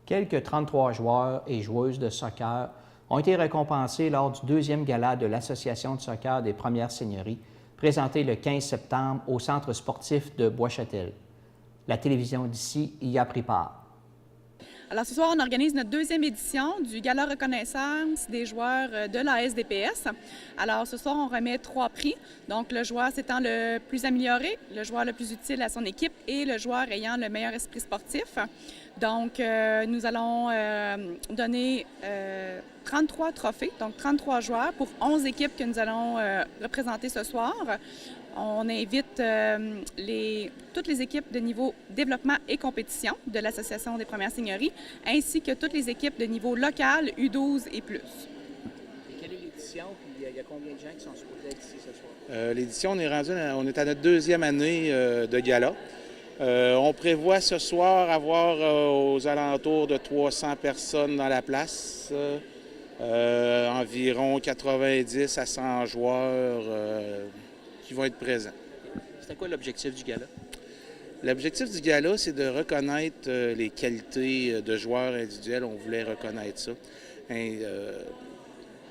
Quelques 33 joueurs et joueuses de soccer ont été récompensés lors du deuxième gala de l'Association de soccer des Premières Seigneuries, présenté le 15 septembre au Centre sportif de Bois-Châtel. La télévision d'ici y a pris part. Alors ce soir, on organise notre deuxième édition du Gala reconnaissance des joueurs de la SDPS. Alors ce soir, on remet 3 prix. Donc le joueur s'étant le plus amélioré, le joueur le plus utile à son équipe et le joueur ayant le meilleur esprit sportif. Donc nous allons donner 33 trophées, donc 33 joueurs pour 11 équipes que nous allons représenter ce soir. On invite toutes les équipes de niveau développement et compétition de l'Association des Premières Seigneuries, ainsi que toutes les équipes de niveau local, U12 et plus. Et quelle est l'édition? Puis il y a combien de gens qui sont supposés être ici ce soir? L'édition, on est à notre deuxième année de gala. On prévoit ce soir avoir aux alentours de 300 personnes dans la place, environ 90 à 100 joueurs qui vont être présents. C'était quoi l'objectif du gala? L'objectif du gala, c'est de reconnaître les qualités de joueurs individuels. On voulait reconnaître ça.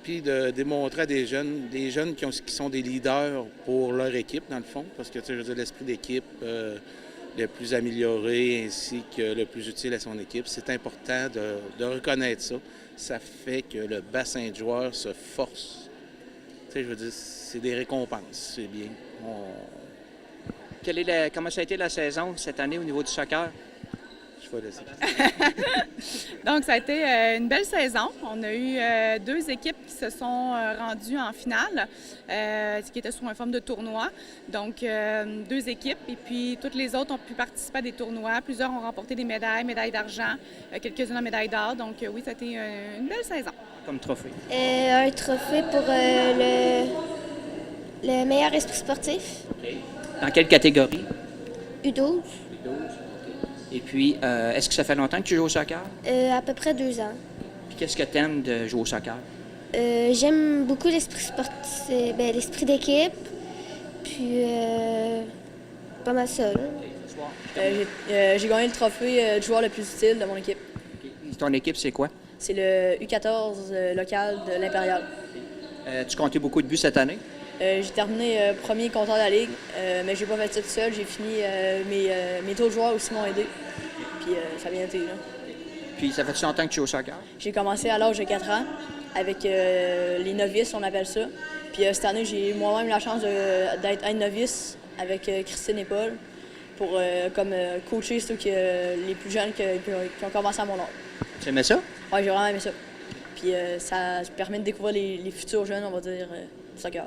Puis de démontrer à des jeunes qui sont des leaders pour leur équipe, dans le fond, parce que je veux dire, l'esprit d'équipe le plus amélioré ainsi que le plus utile à son équipe, c'est important de reconnaître ça. Ça fait que le bassin de joueurs se force. Tu sais, je veux dire, c'est des récompenses, c'est bien. Comment ça a été la saison cette année au niveau du soccer? Je vais laisser. Donc, ça a été une belle saison. On a eu 2 équipes qui se sont rendues en finale, qui étaient sous une forme de tournoi. Donc, 2 équipes et puis toutes les autres ont pu participer à des tournois. Plusieurs ont remporté des médailles d'argent, quelques-unes en médaille d'or. Donc, oui, ça a été une belle saison. Comme trophée? Un trophée pour le meilleur esprit sportif. Okay. Dans quelle catégorie? U12. U12, OK. Et puis, est-ce que ça fait longtemps que tu joues au soccer? À peu près 2 ans. Puis qu'est-ce que tu aimes de jouer au soccer? J'aime beaucoup l'esprit sportif, l'esprit d'équipe, puis pas mal ça. J'ai gagné le trophée de joueur le plus utile de mon équipe. Okay. Et ton équipe, c'est quoi? C'est le U14 local de l'Impérial. Tu comptais beaucoup de buts cette année? J'ai terminé premier compteur de la Ligue, mais j'ai pas fait ça tout seul. J'ai fini, mes taux de joueurs aussi m'ont aidé. Puis ça a bien été. Là. Puis ça fait longtemps que tu joues au soccer? J'ai commencé à l'âge de 4 ans avec les novices, on appelle ça. Puis cette année, j'ai moi-même la chance d'être un novice avec Christine et Paul pour coacher ceux les plus jeunes qui ont commencé à mon âge. Tu aimais ça? Oui, j'ai vraiment aimé ça. Puis ça permet de découvrir les futurs jeunes, on va dire, du soccer.